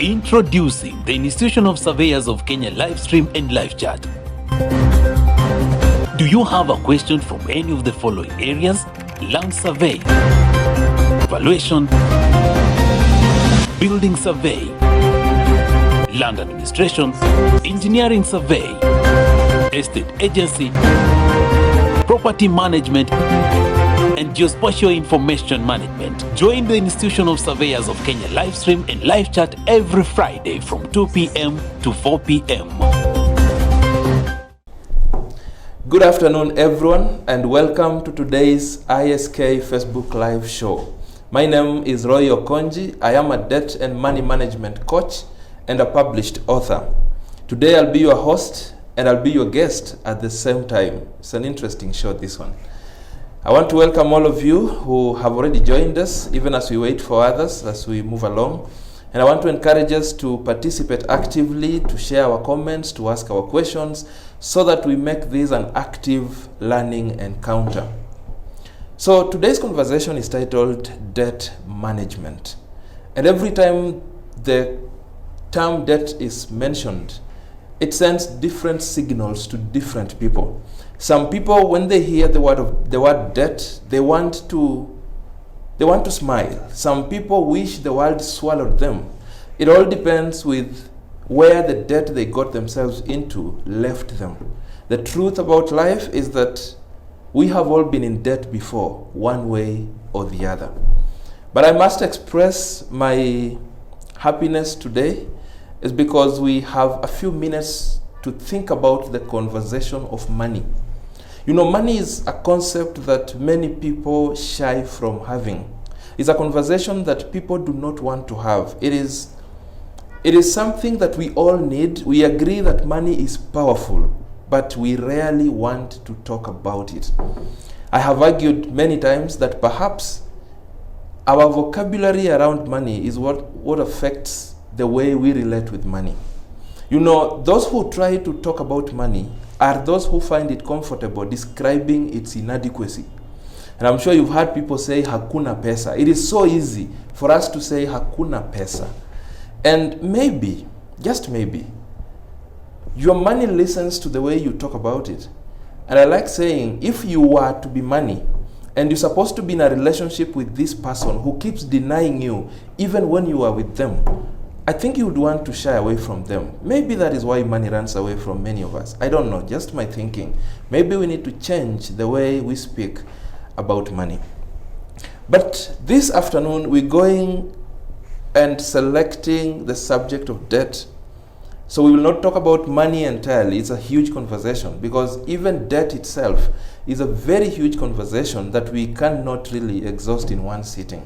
Introducing the Institution of Surveyors of Kenya live stream and live chat. Do you have a question from any of the following areas? Land survey, valuation, building survey, land administration, engineering survey, estate agency, property management, and geospatial information management. Join the Institution of Surveyors of Kenya live stream and live chat every Friday from 2 p.m. to 4 p.m. Good afternoon, everyone, and welcome to today's ISK Facebook Live show. My name is Roy Okonji. I am a debt and money management coach and a published author. Today I'll be your host and I'll be your guest at the same time. It's an interesting show, this one. I want to welcome all of you who have already joined us, even as we wait for others as we move along. And I want to encourage us to participate actively, to share our comments, to ask our questions, so that we make this an active learning encounter. So today's conversation is titled Debt Management. And every time the term debt is mentioned, it sends different signals to different people. Some people, when they hear the word debt, they want to smile. Some people wish the world swallowed them. It all depends with where the debt they got themselves into left them. The truth about life is that we have all been in debt before, one way or the other. But I must express my happiness today is because we have a few minutes to think about the conversation of money. You know, money is a concept that many people shy from having. It's a conversation that people do not want to have. It is something that we all need. We agree that money is powerful, but we rarely want to talk about it. I have argued many times that perhaps our vocabulary around money is what affects the way we relate with money. You know, those who try to talk about money are those who find it comfortable describing its inadequacy. And I'm sure you've heard people say hakuna pesa. It is so easy for us to say hakuna pesa. And maybe, just maybe, your money listens to the way you talk about it. And I like saying, if you were to be money, and you're supposed to be in a relationship with this person who keeps denying you, even when you are with them, I think you would want to shy away from them. Maybe that is why money runs away from many of us. I don't know, just my thinking. Maybe we need to change the way we speak about money. But this afternoon, we're going and selecting the subject of debt. So we will not talk about money entirely. It's a huge conversation because even debt itself is a very huge conversation that we cannot really exhaust in one sitting.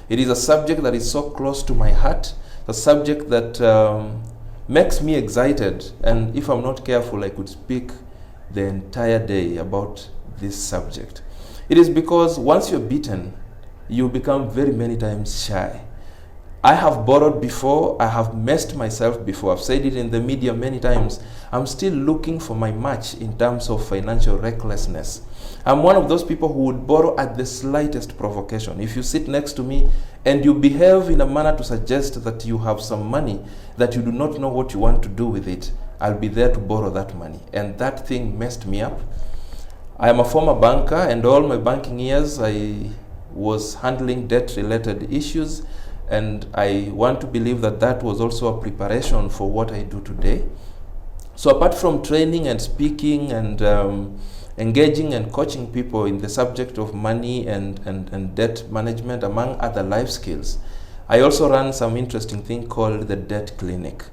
It is a subject that is so close to my heart, a subject that makes me excited, and if I'm not careful, I could speak the entire day about this subject. It is because once you're beaten, you become very many times shy. I have borrowed before, I have messed myself before, I've said it in the media many times. I'm still looking for my match in terms of financial recklessness. I'm one of those people who would borrow at the slightest provocation. If you sit next to me and you behave in a manner to suggest that you have some money that you do not know what you want to do with it, I'll be there to borrow that money. And that thing messed me up. I am a former banker, and all my banking years I was handling debt-related issues, and I want to believe that that was also a preparation for what I do today. So apart from training and speaking and engaging and coaching people in the subject of money and debt management, among other life skills, I also run some interesting thing called the Debt Clinic.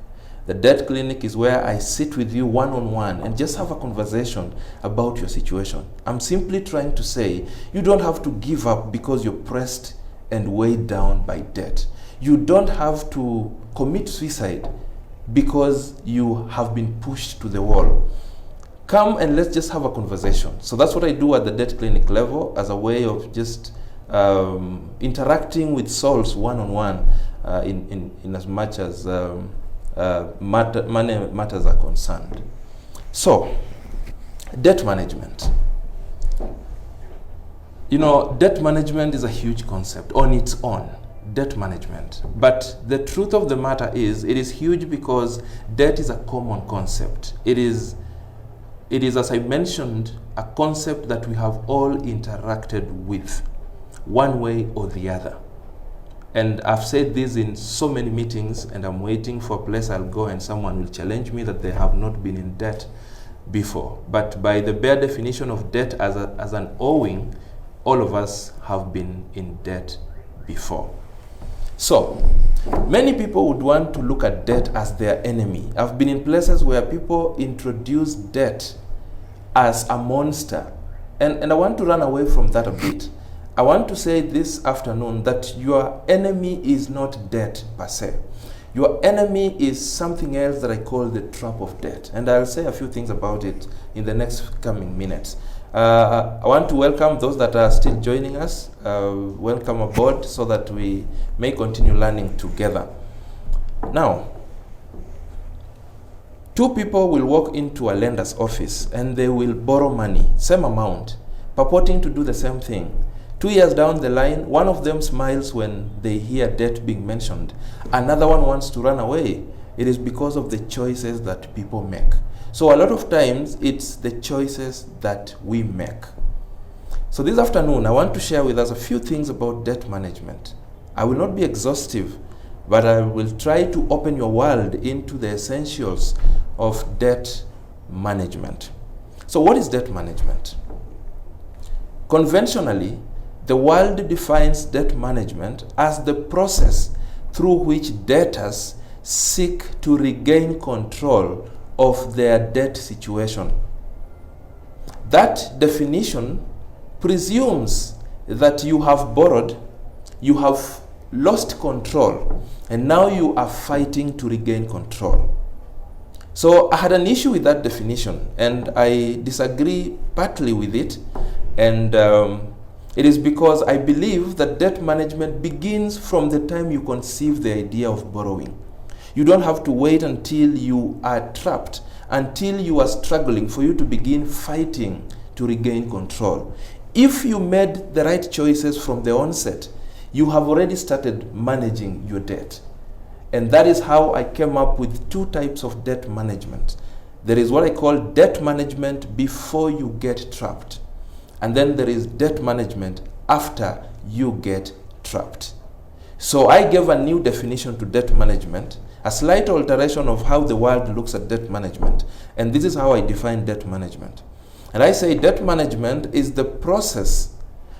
The Debt Clinic is where I sit with you one-on-one and just have a conversation about your situation. I'm simply trying to say, you don't have to give up because you're pressed and weighed down by debt. You don't have to commit suicide because you have been pushed to the wall. Come and let's just have a conversation. So that's what I do at the Debt Clinic level as a way of just interacting with souls one-on-one in as much as money matters are concerned. So, debt management. You know, debt management is a huge concept on its own. debt management. But the truth of the matter is, it is huge because debt is a common concept. It is, as I mentioned, a concept that we have all interacted with one way or the other. And I've said this in so many meetings, and I'm waiting for a place I'll go and someone will challenge me that they have not been in debt before. But by the bare definition of debt as an owing, all of us have been in debt before. So, many people would want to look at debt as their enemy. I've been in places where people introduce debt as a monster. And I want to run away from that a bit. I want to say this afternoon that your enemy is not debt per se. Your enemy is something else that I call the trap of debt. And I'll say a few things about it in the next coming minutes. I want to welcome those that are still joining us. Welcome aboard so that we may continue learning together. Now, two people will walk into a lender's office and they will borrow money, same amount, purporting to do the same thing. 2 years down the line, one of them smiles when they hear debt being mentioned. Another one wants to run away. It is because of the choices that people make. So a lot of times, it's the choices that we make. So this afternoon, I want to share with us a few things about debt management. I will not be exhaustive, but I will try to open your world into the essentials of debt management. So what is debt management? Conventionally, the world defines debt management as the process through which debtors seek to regain control of their debt situation. That definition presumes that you have borrowed, you have lost control, and now you are fighting to regain control. So I had an issue with that definition, and I disagree partly with it, and it is because I believe that debt management begins from the time you conceive the idea of borrowing. You don't have to wait until you are trapped, until you are struggling for you to begin fighting to regain control. If you made the right choices from the onset, you have already started managing your debt. And that is how I came up with two types of debt management. There is what I call debt management before you get trapped. And then there is debt management after you get trapped. So I gave a new definition to debt management, a slight alteration of how the world looks at debt management. And this is how I define debt management. And I say debt management is the process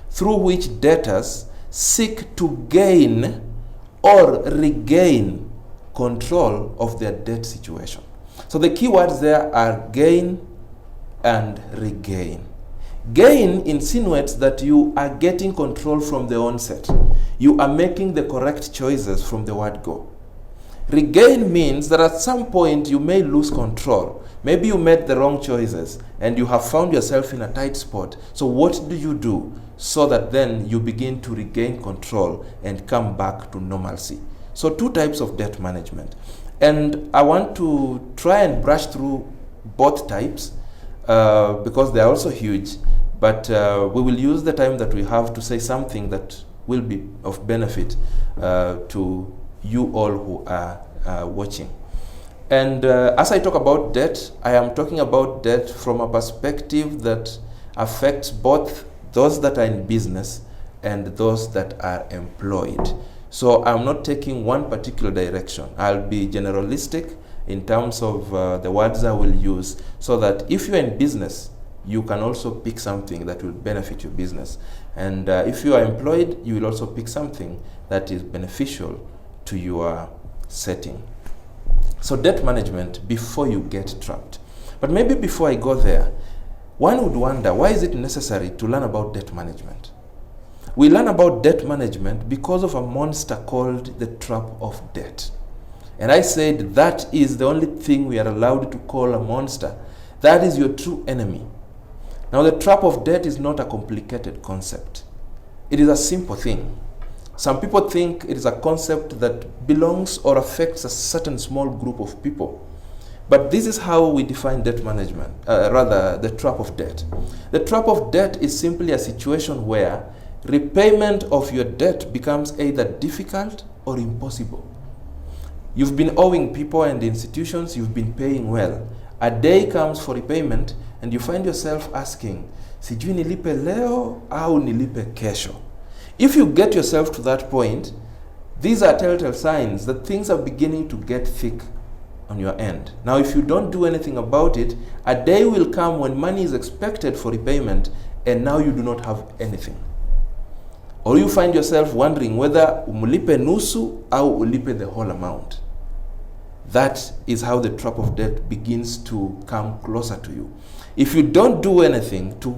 through which debtors seek to gain or regain control of their debt situation. So the key words there are gain and regain. Gain insinuates that you are getting control from the onset. You are making the correct choices from the word go. Regain means that at some point you may lose control. Maybe you made the wrong choices and you have found yourself in a tight spot. So what do you do so that then you begin to regain control and come back to normalcy? So two types of debt management. And I want to try and brush through both types because they are also huge. But we will use the time that we have to say something that will be of benefit to you all who are watching. And as I talk about debt, I am talking about debt from a perspective that affects both those that are in business and those that are employed. So I'm not taking one particular direction. I'll be generalistic in terms of the words I will use, so that if you're in business, you can also pick something that will benefit your business. And if you are employed, you will also pick something that is beneficial to your setting. So debt management before you get trapped. But maybe before I go there, one would wonder, why is it necessary to learn about debt management? We learn about debt management because of a monster called the trap of debt. And I said that is the only thing we are allowed to call a monster. That is your true enemy. Now, the trap of debt is not a complicated concept. It is a simple thing. Some people think it is a concept that belongs or affects a certain small group of people. But this is how we define debt management, rather the trap of debt. The trap of debt is simply a situation where repayment of your debt becomes either difficult or impossible. You've been owing people and institutions, you've been paying well. A day comes for repayment and you find yourself asking, sijui nilipe leo au nilipe kesho. If you get yourself to that point, these are telltale signs that things are beginning to get thick on your end. Now, if you don't do anything about it, a day will come when money is expected for repayment and now you do not have anything. Or you find yourself wondering whether umulipe nusu au ulipe the whole amount. That is how the trap of debt begins to come closer to you. If you don't do anything to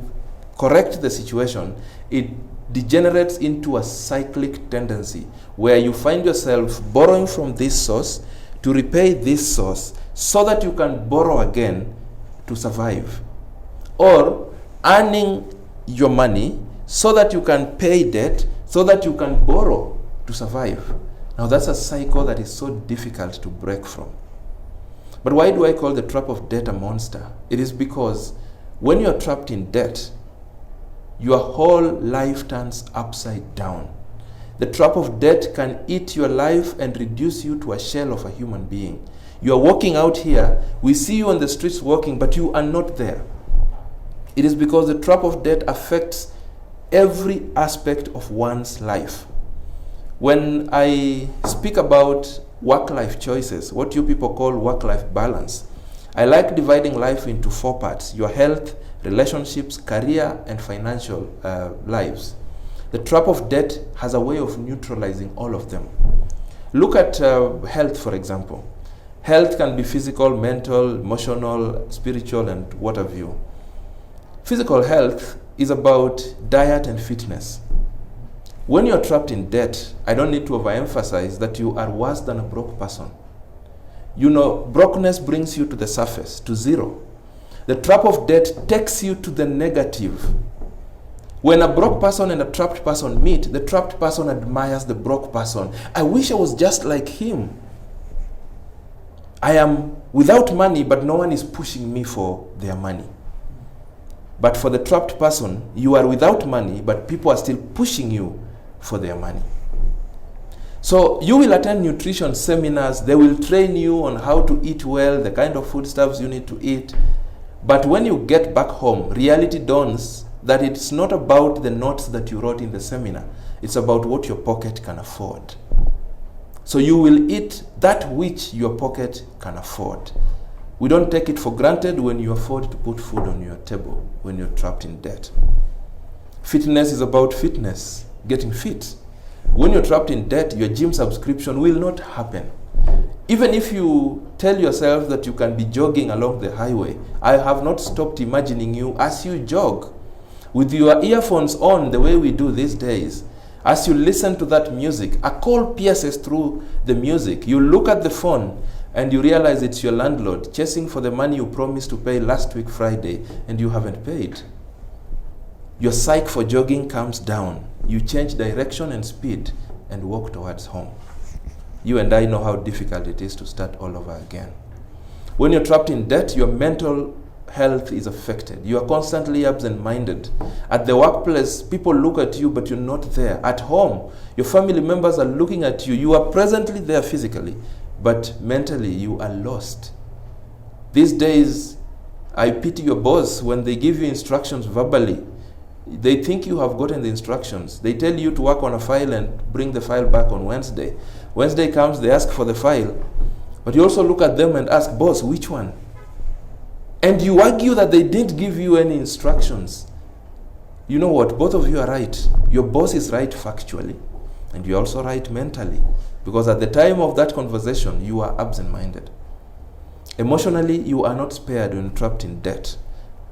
correct the situation, it degenerates into a cyclic tendency where you find yourself borrowing from this source to repay this source so that you can borrow again to survive, or earning your money so that you can pay debt so that you can borrow to survive. Now that's a cycle that is so difficult to break from. But why do I call the trap of debt a monster? It is because when you're trapped in debt, your whole life turns upside down. The trap of debt can eat your life and reduce you to a shell of a human being. You are walking out here, we see you on the streets walking, but you are not there. It is because the trap of debt affects every aspect of one's life. When I speak about work-life choices, what you people call work-life balance, I like dividing life into 4 parts: your health, relationships, career, and financial lives. The trap of debt has a way of neutralizing all of them. Look at health, for example. Health can be physical, mental, emotional, spiritual, and what have you. Physical health is about diet and fitness. When you're trapped in debt, I don't need to overemphasize that you are worse than a broke person. You know, brokenness brings you to the surface, to zero. The trap of debt takes you to the negative. When a broke person and a trapped person meet, the trapped person admires the broke person. I wish I was just like him. I am without money, but no one is pushing me for their money. But for the trapped person, you are without money, but people are still pushing you for their money. So you will attend nutrition seminars. They will train you on how to eat well, the kind of foodstuffs you need to eat. But when you get back home, reality dawns that it's not about the notes that you wrote in the seminar. It's about what your pocket can afford. So you will eat that which your pocket can afford. We don't take it for granted when you afford to put food on your table, when you're trapped in debt. Fitness is about fitness, getting fit. When you're trapped in debt, your gym subscription will not happen. Even if you tell yourself that you can be jogging along the highway, I have not stopped imagining you as you jog with your earphones on the way we do these days. As you listen to that music, a call pierces through the music. You look at the phone and you realize it's your landlord chasing for the money you promised to pay last week Friday and you haven't paid. Your psyche for jogging comes down. You change direction and speed and walk towards home. You and I know how difficult it is to start all over again. When you're trapped in debt, your mental health is affected. You are constantly absent-minded. At the workplace, people look at you, but you're not there. At home, your family members are looking at you. You are presently there physically, but mentally you are lost. These days, I pity your boss when they give you instructions verbally. They think you have gotten the instructions. They tell you to work on a file and bring the file back on Wednesday. Wednesday comes, they ask for the file. But you also look at them and ask, boss, which one? And you argue that they didn't give you any instructions. You know what? Both of you are right. Your boss is right factually. And you're also right mentally. Because at the time of that conversation, you are absent-minded. Emotionally, you are not spared when trapped in debt.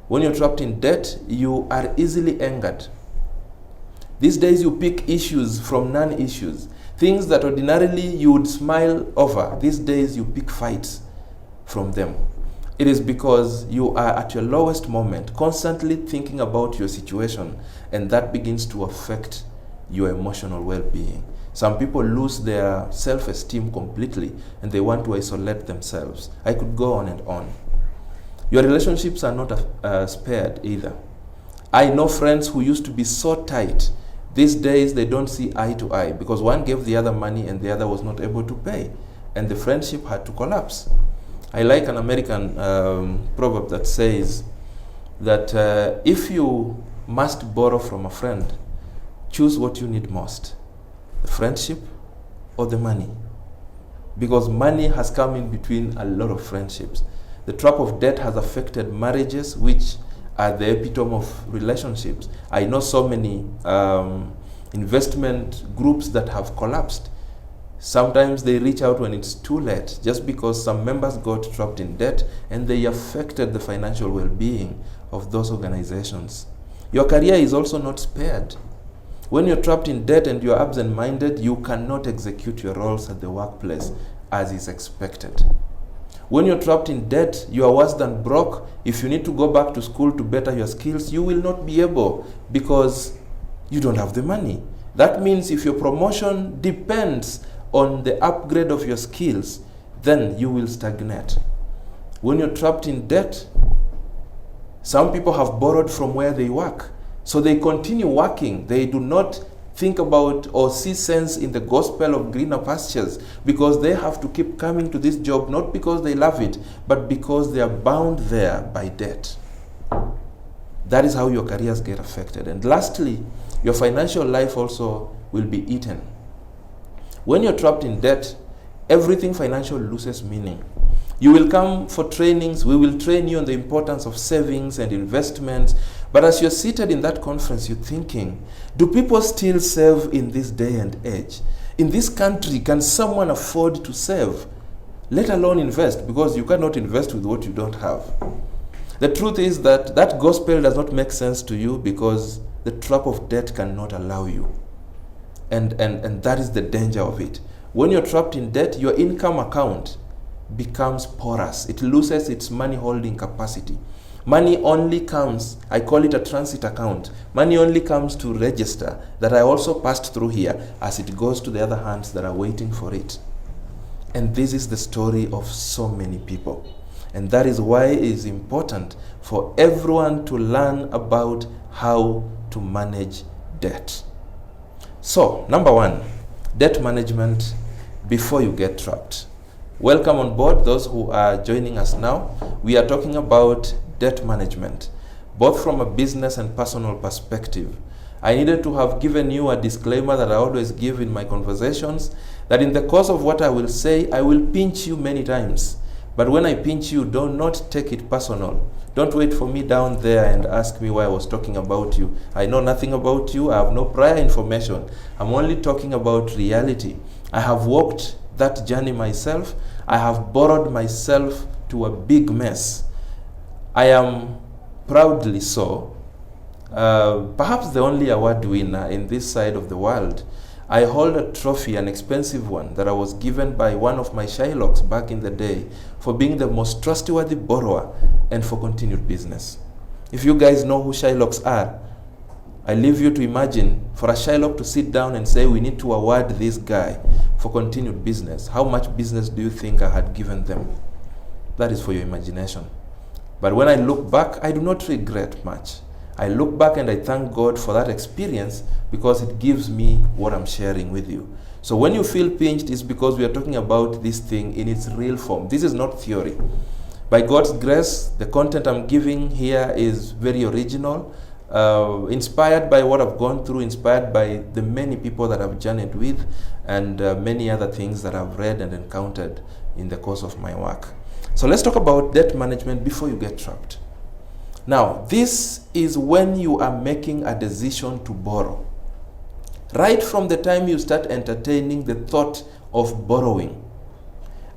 When you're trapped in debt, you are easily angered. These days you pick issues from non-issues. Things that ordinarily you would smile over. These days you pick fights from them. It is because you are at your lowest moment, constantly thinking about your situation, and that begins to affect your emotional well-being. Some people lose their self-esteem completely and they want to isolate themselves. I could go on and on. Your relationships are not spared either. I know friends who used to be so tight, These days, they don't see eye to eye because one gave the other money and the other was not able to pay, and the friendship had to collapse. I like an American proverb that says that if you must borrow from a friend, choose what you need most, the friendship or the money. Because money has come in between a lot of friendships. The trap of debt has affected marriages, which are the epitome of relationships. I know so many investment groups that have collapsed. Sometimes they reach out when it's too late, just because some members got trapped in debt and they affected the financial well-being of those organizations. Your career is also not spared. When you're trapped in debt and you're absent-minded, you cannot execute your roles at the workplace as is expected. When you're trapped in debt, you are worse than broke. If you need to go back to school to better your skills, you will not be able because you don't have the money. That means if your promotion depends on the upgrade of your skills, then you will stagnate. When you're trapped in debt, some people have borrowed from where they work. So they continue working. They do not think about or see sense in the gospel of greener pastures because they have to keep coming to this job, not because they love it, but because they are bound there by debt. That is how your careers get affected. And lastly, your financial life also will be eaten. When you're trapped in debt, everything financial loses meaning. You will come for trainings, we will train you on the importance of savings and investments, but as you're seated in that conference, you're thinking, do people still save in this day and age? In this country, can someone afford to save, let alone invest? Because you cannot invest with what you don't have. The truth is that that gospel does not make sense to you because the trap of debt cannot allow you. And that is the danger of it. When you're trapped in debt, your income account becomes porous. It loses its money holding capacity. Money only comes, I call it a transit account. Money only comes to register that I also passed through here as it goes to the other hands that are waiting for it. And this is the story of so many people. And that is why it is important for everyone to learn about how to manage debt. So, number one, debt management before you get trapped. Welcome on board those who are joining us now. We are talking about debt management, both from a business and personal perspective. I needed to have given you a disclaimer that I always give in my conversations, that in the course of what I will say, I will pinch you many times. But when I pinch you, do not take it personal. Don't wait for me down there and ask me why I was talking about you. I know nothing about you. I have no prior information. I'm only talking about reality. I have walked that journey myself. I have borrowed myself to a big mess. I am proudly so, perhaps the only award winner in this side of the world. I hold a trophy, an expensive one, that I was given by one of my Shylocks back in the day for being the most trustworthy borrower and for continued business. If you guys know who Shylocks are, I leave you to imagine for a Shylock to sit down and say, we need to award this guy for continued business. How much business do you think I had given them? That is for your imagination. But when I look back, I do not regret much. I look back and I thank God for that experience because it gives me what I'm sharing with you. So when you feel pinched, it's because we are talking about this thing in its real form. This is not theory. By God's grace, the content I'm giving here is very original, inspired by what I've gone through, inspired by the many people that I've journeyed with, and many other things that I've read and encountered in the course of my work. So let's talk about debt management before you get trapped. Now, this is when you are making a decision to borrow. Right from the time you start entertaining the thought of borrowing.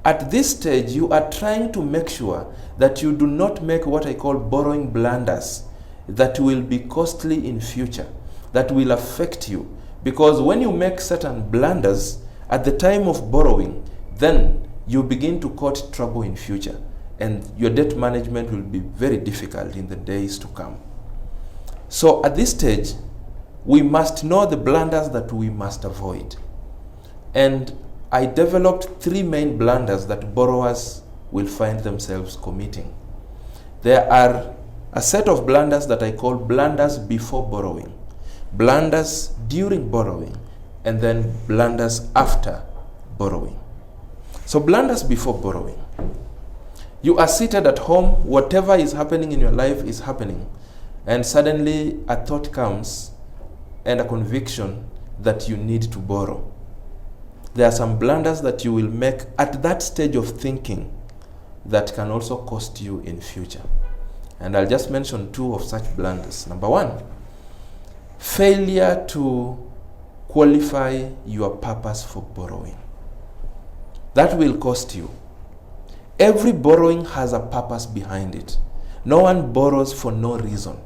At this stage, you are trying to make sure that you do not make what I call borrowing blunders that will be costly in future, that will affect you. Because when you make certain blunders at the time of borrowing, then you begin to court trouble in future. And your debt management will be very difficult in the days to come. So at this stage, we must know the blunders that we must avoid. And I developed 3 main blunders that borrowers will find themselves committing. There are a set of blunders that I call blunders before borrowing. blunders during borrowing, and then blunders after borrowing. So blunders before borrowing. You are seated at home, whatever is happening in your life is happening, and suddenly a thought comes and a conviction that you need to borrow. There are some blunders that you will make at that stage of thinking that can also cost you in future. And I'll just mention two of such blunders. Number one, failure to qualify your purpose for borrowing. That will cost you. Every borrowing has a purpose behind it. No one borrows for no reason.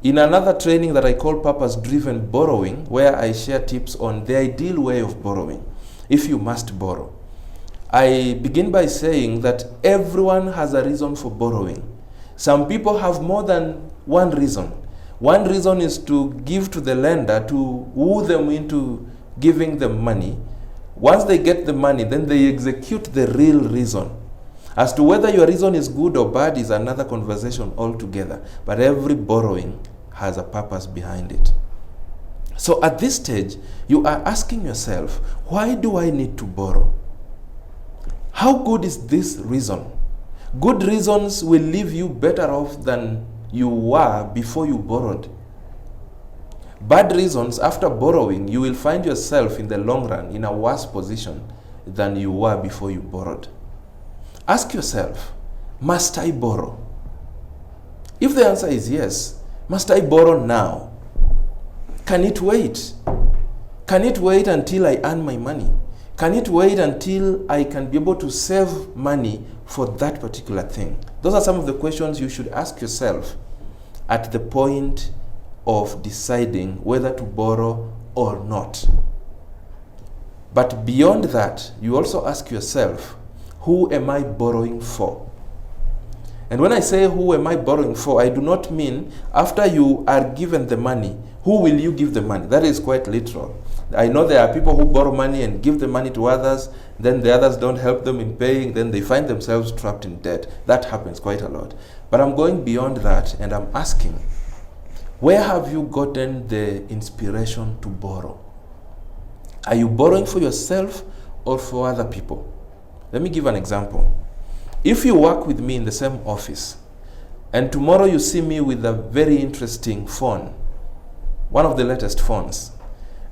In another training that I call purpose-driven borrowing, where I share tips on the ideal way of borrowing, if you must borrow, I begin by saying that everyone has a reason for borrowing. Some people have more than one reason. One reason is to give to the lender, to woo them into giving them money. Once they get the money, then they execute the real reason. As to whether your reason is good or bad is another conversation altogether. But every borrowing has a purpose behind it. So at this stage, you are asking yourself, why do I need to borrow? How good is this reason? Good reasons will leave you better off than you were before you borrowed. Bad reasons, after borrowing, you will find yourself in the long run in a worse position than you were before you borrowed. Ask yourself, must I borrow? If the answer is yes, must I borrow now? Can it wait? Can it wait until I earn my money? Can it wait until I can be able to save money for that particular thing? Those are some of the questions you should ask yourself at the point of deciding whether to borrow or not. But beyond that, you also ask yourself, who am I borrowing for? And when I say who am I borrowing for, I do not mean after you are given the money, who will you give the money? That is quite literal. I know there are people who borrow money and give the money to others, then the others don't help them in paying, then they find themselves trapped in debt. That happens quite a lot. But I'm going beyond that and I'm asking, where have you gotten the inspiration to borrow? Are you borrowing for yourself or for other people? Let me give an example. If you work with me in the same office, and tomorrow you see me with a very interesting phone, one of the latest phones,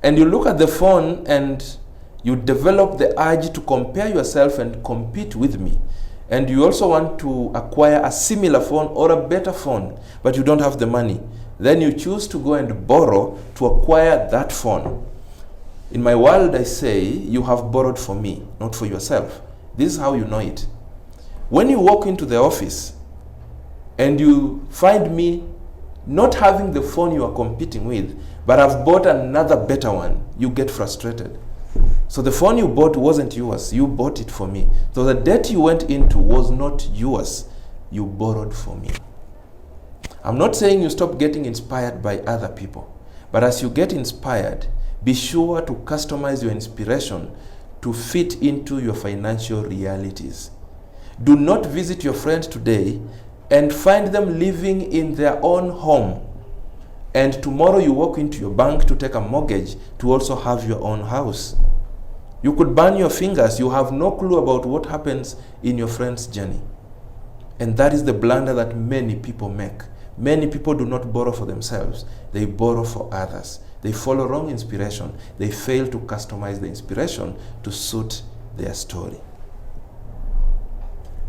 and you look at the phone and you develop the urge to compare yourself and compete with me, and you also want to acquire a similar phone or a better phone, but you don't have the money, then you choose to go and borrow to acquire that phone. In my world, I say, you have borrowed for me, not for yourself. This is how you know it. When you walk into the office and you find me not having the phone you are competing with, but I've bought another better one, you get frustrated. So the phone you bought wasn't yours, you bought it for me. So the debt you went into was not yours, you borrowed for me. I'm not saying you stop getting inspired by other people, but as you get inspired, be sure to customize your inspiration to fit into your financial realities. Do not visit your friend today and find them living in their own home, and tomorrow you walk into your bank to take a mortgage to also have your own house. You could burn your fingers. You have no clue about what happens in your friend's journey. And that is the blunder that many people make. Many people do not borrow for themselves. They borrow for others. They follow wrong inspiration. They fail to customize the inspiration to suit their story.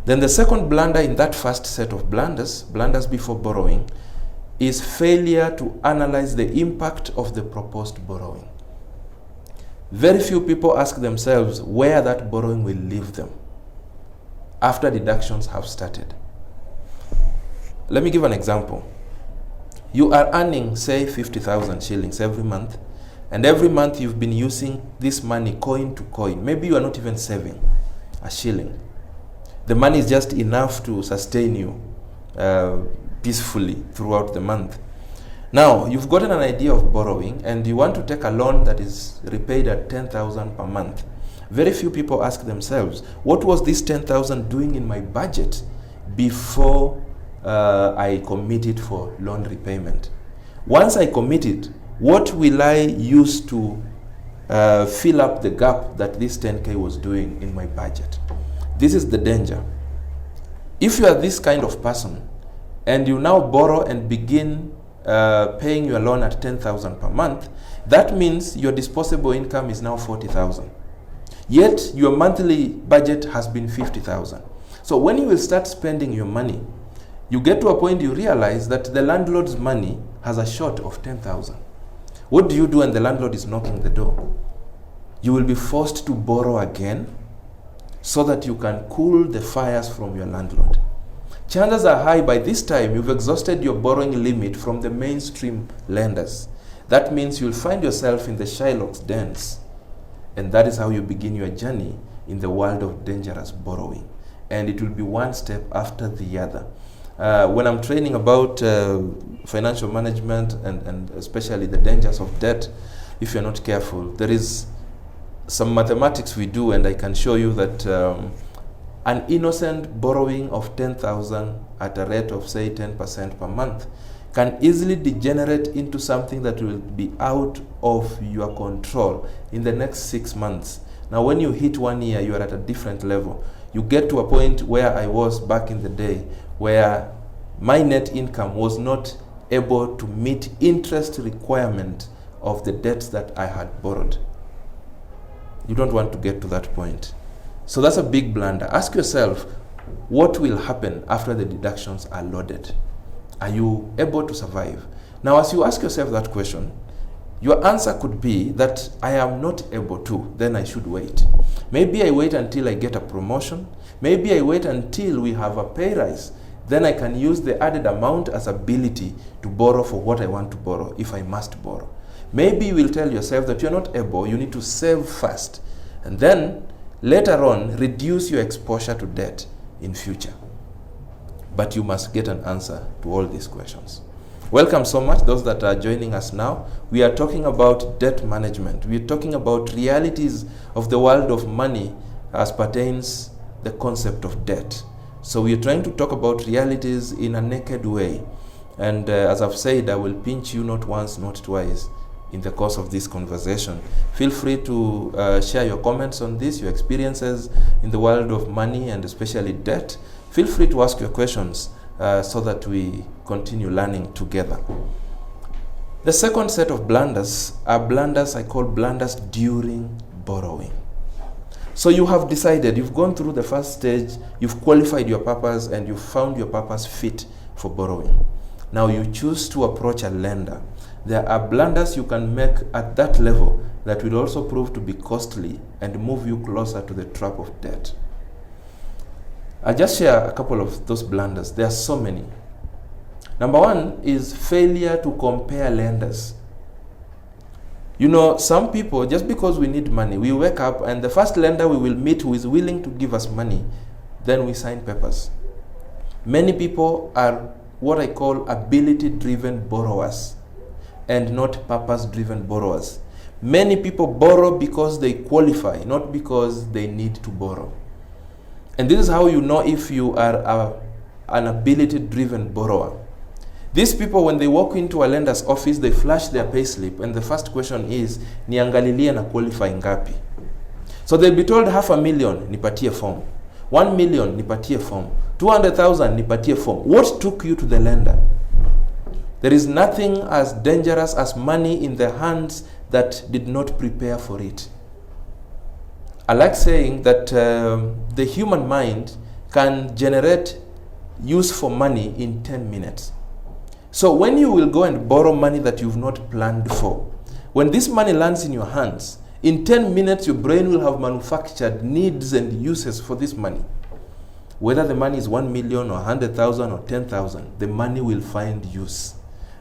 Then the second blunder in that first set of blunders before borrowing, is failure to analyze the impact of the proposed borrowing. Very few people ask themselves where that borrowing will leave them after deductions have started. Let me give an example. You are earning, say, 50,000 shillings every month, and every month you've been using this money coin to coin. Maybe you are not even saving a shilling. The money is just enough to sustain you peacefully throughout the month. Now, you've gotten an idea of borrowing and you want to take a loan that is repaid at 10,000 per month. Very few people ask themselves, what was this 10,000 doing in my budget before I committed for loan repayment? Once I committed, What will I use to fill up the gap that this 10K was doing in my budget? This is the danger. If you are this kind of person and you now borrow and begin paying your loan at 10,000 per month, that means your disposable income is now 40,000. Yet your monthly budget has been 50,000. So when you will start spending your money, you get to a point you realize that the landlord's money has a short of 10,000. What do you do when the landlord is knocking the door? You will be forced to borrow again so that you can cool the fires from your landlord. Chances are high by this time you've exhausted your borrowing limit from the mainstream lenders. That means you'll find yourself in the Shylock's dens. And that is how you begin your journey in the world of dangerous borrowing. And it will be one step after the other. When I'm training about financial management and especially the dangers of debt, if you're not careful, there is some mathematics we do, and I can show you that an innocent borrowing of 10,000 at a rate of say 10% per month can easily degenerate into something that will be out of your control in the next 6 months. Now when you hit 1 year, you are at a different level. You get to a point where I was back in the day, where my net income was not able to meet interest requirement of the debts that I had borrowed. You don't want to get to that point. So that's a big blunder. Ask yourself, what will happen after the deductions are loaded? Are you able to survive? Now, as you ask yourself that question, your answer could be that I am not able to, then I should wait. Maybe I wait until I get a promotion. Maybe I wait until we have a pay rise. Then I can use the added amount as ability to borrow for what I want to borrow, if I must borrow. Maybe you will tell yourself that you're not able, you need to save first. And then, later on, reduce your exposure to debt in future. But you must get an answer to all these questions. Welcome so much, those that are joining us now. We are talking about debt management. We are talking about realities of the world of money as pertains the concept of debt. So we are trying to talk about realities in a naked way. And as I've said, I will pinch you not once, not twice in the course of this conversation. Feel free to share your comments on this, your experiences in the world of money and especially debt. Feel free to ask your questions so that we continue learning together. The second set of blunders are blunders I call blunders during borrowing. So you have decided, you've gone through the first stage, you've qualified your purpose and you've found your purpose fit for borrowing. Now you choose to approach a lender. There are blunders you can make at that level that will also prove to be costly and move you closer to the trap of debt. I'll just share a couple of those blunders. There are so many. Number one is failure to compare lenders. You know, some people, just because we need money, we wake up and the first lender we will meet who is willing to give us money, then we sign papers. Many people are what I call ability-driven borrowers and not purpose-driven borrowers. Many people borrow because they qualify, not because they need to borrow. And this is how you know if you are an ability-driven borrower. These people, when they walk into a lender's office, they flash their payslip, and the first question is, niangalilie na qualify ngapi? So they'll be told 500,000, nipatie form. 1 million, nipatie form. 200,000, nipatie form. What took you to the lender? There is nothing as dangerous as money in the hands that did not prepare for it. I like saying that the human mind can generate use for money in 10 minutes. So when you will go and borrow money that you've not planned for, when this money lands in your hands, in 10 minutes your brain will have manufactured needs and uses for this money. Whether the money is 1 million or 100,000 or 10,000, the money will find use.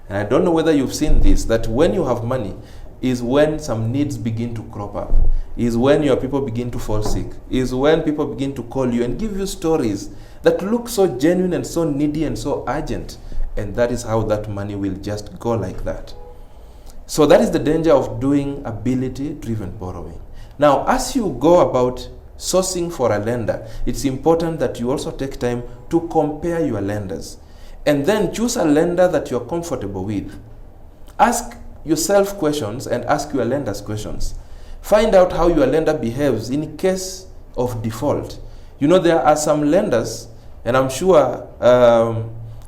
And I don't know whether you've seen this, that when you have money is when some needs begin to crop up, is when your people begin to fall sick, is when people begin to call you and give you stories that look so genuine and so needy and so urgent. And that is how that money will just go like that. So that is the danger of doing ability-driven borrowing. Now, as you go about sourcing for a lender, it's important that you also take time to compare your lenders. And then choose a lender that you're comfortable with. Ask yourself questions and ask your lenders questions. Find out how your lender behaves in case of default. You know, there are some lenders, and I'm sure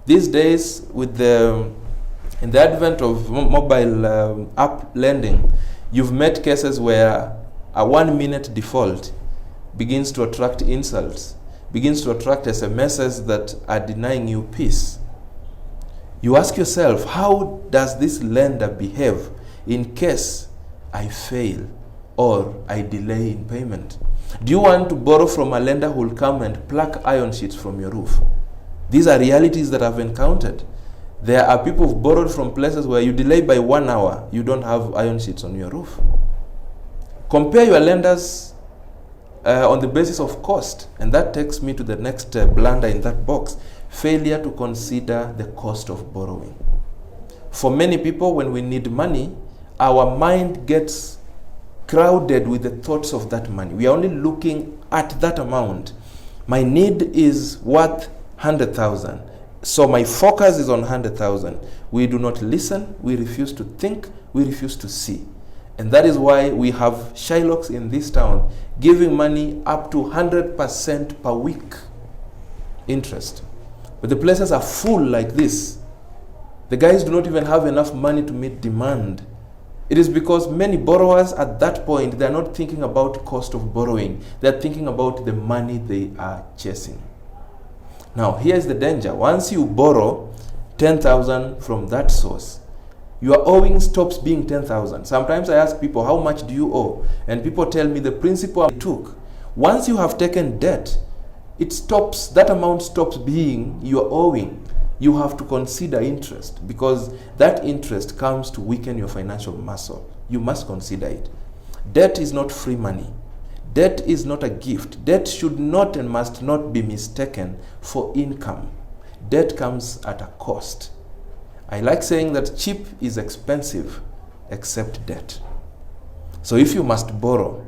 these days with in the advent of mobile app lending, you've met cases where a 1-minute default begins to attract insults, begins to attract SMSs that are denying you peace. You ask yourself, how does this lender behave in case I fail or I delay in payment? Do you want to borrow from a lender who will come and pluck iron sheets from your roof? These are realities that I've encountered. There are people who've borrowed from places where you delay by 1 hour, you don't have iron sheets on your roof. Compare your lenders on the basis of cost, and that takes me to the next blunder in that box: failure to consider the cost of borrowing. For many people, when we need money, our mind gets crowded with the thoughts of that money. We are only looking at that amount. My need is worth 100,000, so my focus is on 100,000. We do not listen, we refuse to think, we refuse to see. And that is why we have Shylocks in this town giving money up to 100% per week interest. But the places are full like this. The guys do not even have enough money to meet demand. It is because many borrowers at that point, they are not thinking about cost of borrowing. They are thinking about the money they are chasing. Now, here's the danger. Once you borrow 10,000 from that source, your owing stops being 10,000. Sometimes I ask people, how much do you owe? And people tell me the principal I took. Once you have taken debt, it stops, that amount stops being your owing. You have to consider interest, because that interest comes to weaken your financial muscle. You must consider it. Debt is not free money. Debt is not a gift. Debt should not and must not be mistaken for income. Debt comes at a cost. I like saying that cheap is expensive except debt. So if you must borrow,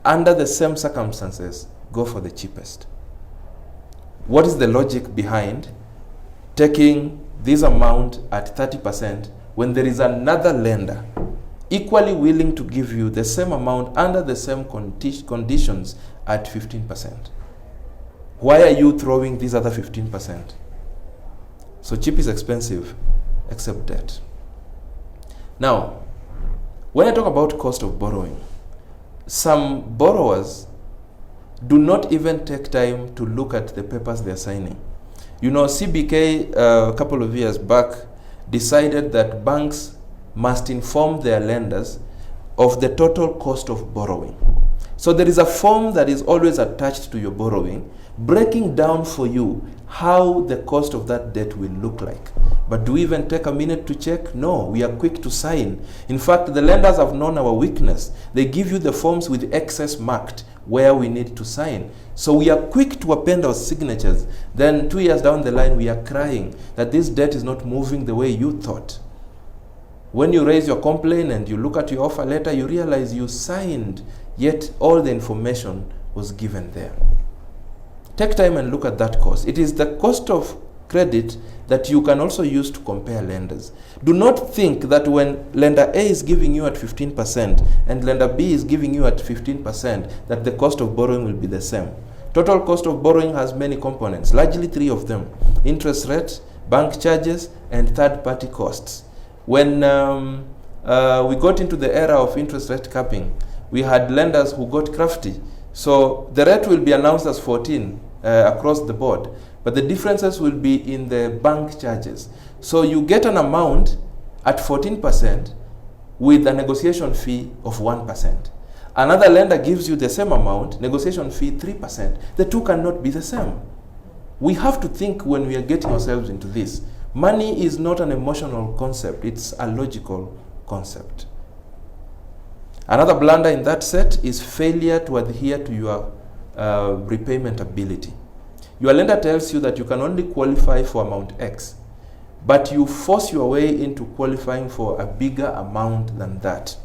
under the same circumstances, go for the cheapest. What is the logic behind taking this amount at 30% when there is another lender equally willing to give you the same amount under the same conditions at 15%? Why are you throwing these other 15%? So cheap is expensive except debt. Now, when I talk about cost of borrowing, some borrowers do not even take time to look at the papers they're signing. You know, CBK a couple of years back decided that banks must inform their lenders of the total cost of borrowing. So there is a form that is always attached to your borrowing, breaking down for you how the cost of that debt will look like. But do we even take a minute to check? No, we are quick to sign. In fact, the lenders have known our weakness. They give you the forms with excess marked where we need to sign. So we are quick to append our signatures. Then 2 years down the line, we are crying that this debt is not moving the way you thought. When you raise your complaint and you look at your offer letter, you realize you signed, yet all the information was given there. Take time and look at that cost. It is the cost of credit that you can also use to compare lenders. Do not think that when lender A is giving you at 15% and lender B is giving you at 15%, that the cost of borrowing will be the same. Total cost of borrowing has many components, largely 3 of them: interest rate, bank charges, and third-party costs. When we got into the era of interest rate capping, we had lenders who got crafty. So the rate will be announced as 14 across the board, but the differences will be in the bank charges. So you get an amount at 14% with a negotiation fee of 1%. Another lender gives you the same amount, negotiation fee 3%. The two cannot be the same. We have to think when we are getting ourselves into this. Money is not an emotional concept, it's a logical concept. Another blunder in that set is failure to adhere to your repayment ability. Your lender tells you that you can only qualify for amount X, but you force your way into qualifying for a bigger amount than that.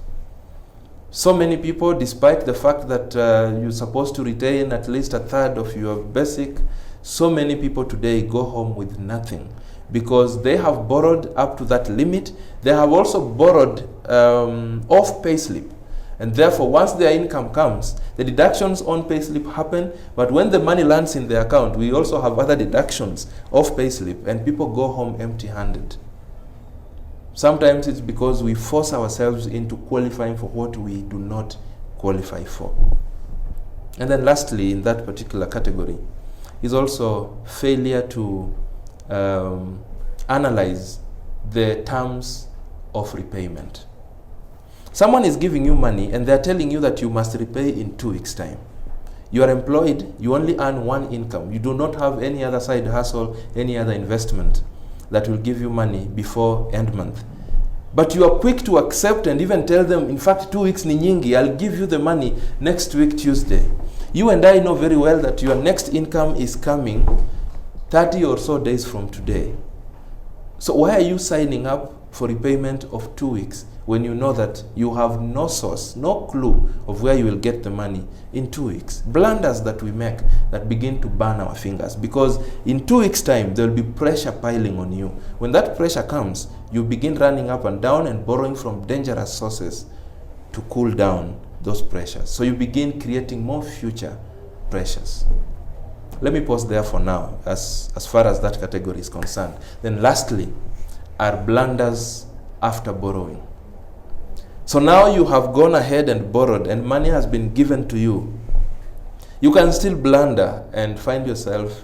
So many people, despite the fact that you're supposed to retain at least a third of your basic, so many people today go home with nothing because they have borrowed up to that limit. They have also borrowed off payslip. And therefore, once their income comes, the deductions on payslip happen, but when the money lands in the account, we also have other deductions off payslip, and people go home empty-handed. Sometimes it's because we force ourselves into qualifying for what we do not qualify for. And then lastly, in that particular category, is also failure to analyze the terms of repayment. Someone is giving you money and they're telling you that you must repay in 2 weeks' time. You are employed, you only earn one income. You do not have any other side hustle, any other investment that will give you money before end month. But you are quick to accept and even tell them, in fact, 2 weeks ni nyingi, I'll give you the money next week, Tuesday. You and I know very well that your next income is coming 30 or so days from today. So why are you signing up for repayment of 2 weeks when you know that you have no source, no clue of where you will get the money in 2 weeks? Blunders that we make that begin to burn our fingers, because in 2 weeks' time, there will be pressure piling on you. When that pressure comes, you begin running up and down and borrowing from dangerous sources to cool down those pressures. So you begin creating more future pressures. Let me pause there for now as far as that category is concerned. Then lastly, are blunders after borrowing. So now you have gone ahead and borrowed and money has been given to you. You can still blunder and find yourself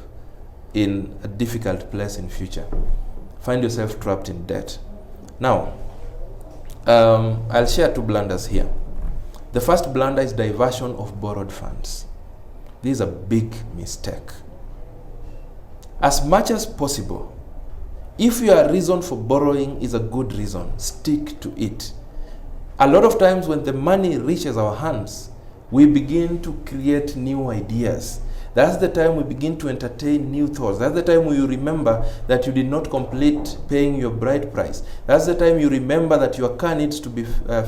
in a difficult place in future. Find yourself trapped in debt. Now, I'll share 2 blunders here. The first blunder is diversion of borrowed funds. This is a big mistake. As much as possible, if your reason for borrowing is a good reason, stick to it. A lot of times when the money reaches our hands, we begin to create new ideas. That's the time we begin to entertain new thoughts. That's the time you remember that you did not complete paying your bride price. That's the time you remember that your car needs to be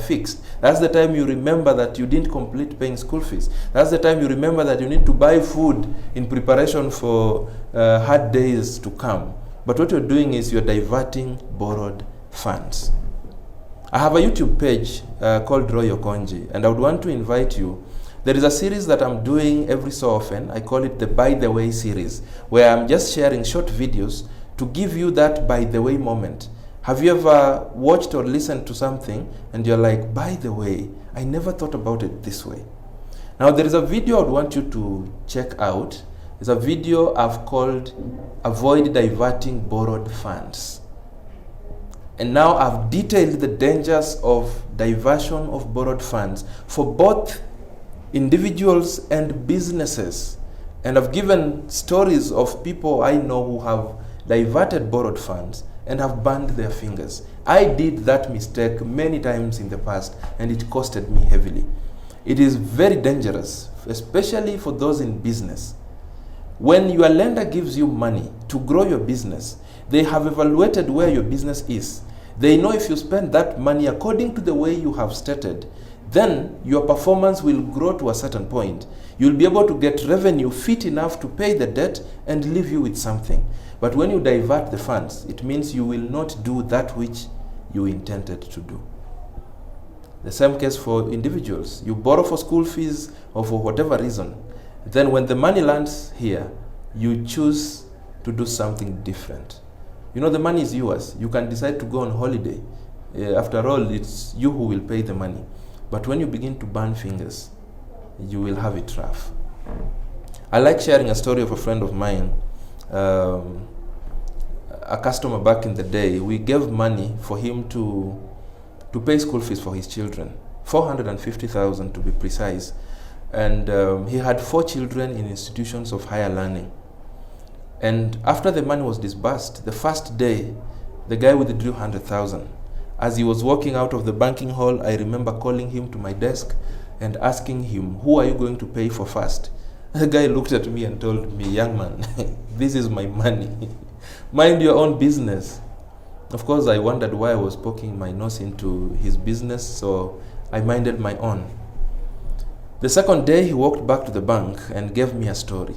fixed. That's the time you remember that you didn't complete paying school fees. That's the time you remember that you need to buy food in preparation for hard days to come. But what you're doing is you're diverting borrowed funds. I have a YouTube page called Roy Okonji, and I would want to invite you. There is a series that I'm doing every so often. I call it the By the Way series, where I'm just sharing short videos to give you that by the way moment. Have you ever watched or listened to something and you're like, by the way, I never thought about it this way? Now there is a video I'd want you to check out. It's a video I've called Avoid Diverting Borrowed Funds. And now I've detailed the dangers of diversion of borrowed funds for both individuals and businesses. And I've given stories of people I know who have diverted borrowed funds and have burned their fingers. I did that mistake many times in the past and it costed me heavily. It is very dangerous, especially for those in business. When your lender gives you money to grow your business, they have evaluated where your business is. They know if you spend that money according to the way you have stated, then your performance will grow to a certain point. You'll be able to get revenue fit enough to pay the debt and leave you with something. But when you divert the funds, it means you will not do that which you intended to do. The same case for individuals. You borrow for school fees or for whatever reason. Then when the money lands here, you choose to do something different. You know, the money is yours. You can decide to go on holiday. After all, it's you who will pay the money. But when you begin to burn fingers, you will have it rough. I like sharing a story of a friend of mine, a customer back in the day. We gave money for him to pay school fees for his children, 450,000 to be precise. And he had 4 children in institutions of higher learning. And after the money was disbursed, the first day, the guy withdrew 100,000. As he was walking out of the banking hall, I remember calling him to my desk and asking him, who are you going to pay for first? The guy looked at me and told me, young man, this is my money. Mind your own business. Of course, I wondered why I was poking my nose into his business, so I minded my own. The second day, he walked back to the bank and gave me a story.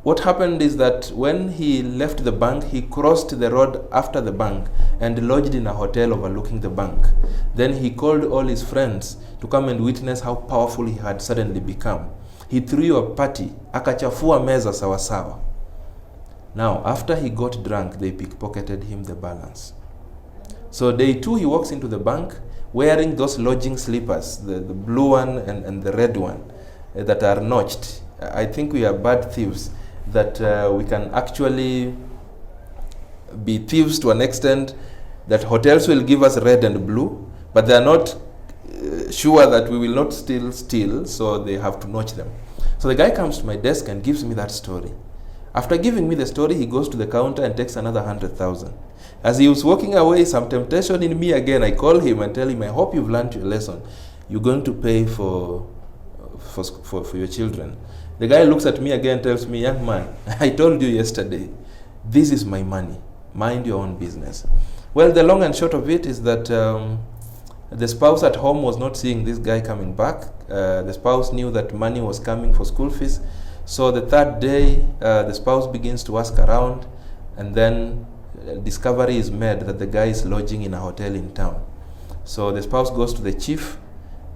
what happened is that when he left the bank, he crossed the road after the bank and lodged in a hotel overlooking the bank. Then he called all his friends to come and witness how powerful he had suddenly become. He threw a party, akachafua meza sawa sawa. Now, after he got drunk, they pickpocketed him the balance. So day 2, he walks into the bank wearing those lodging slippers, the blue one and the red one that are notched. I think we are bad thieves, that we can actually be thieves to an extent that hotels will give us red and blue, but they are not sure that we will not steal, so they have to notch them. So the guy comes to my desk and gives me that story. After giving me the story, he goes to the counter and takes another 100,000. As he was walking away, some temptation in me again, I call him and tell him, I hope you've learned your lesson. You're going to pay for your children. The guy looks at me again and tells me, young man, I told you yesterday, this is my money. Mind your own business. Well, the long and short of it is that the spouse at home was not seeing this guy coming back. The spouse knew that money was coming for school fees. So the third day, the spouse begins to ask around, and then discovery is made that the guy is lodging in a hotel in town. So the spouse goes to the chief.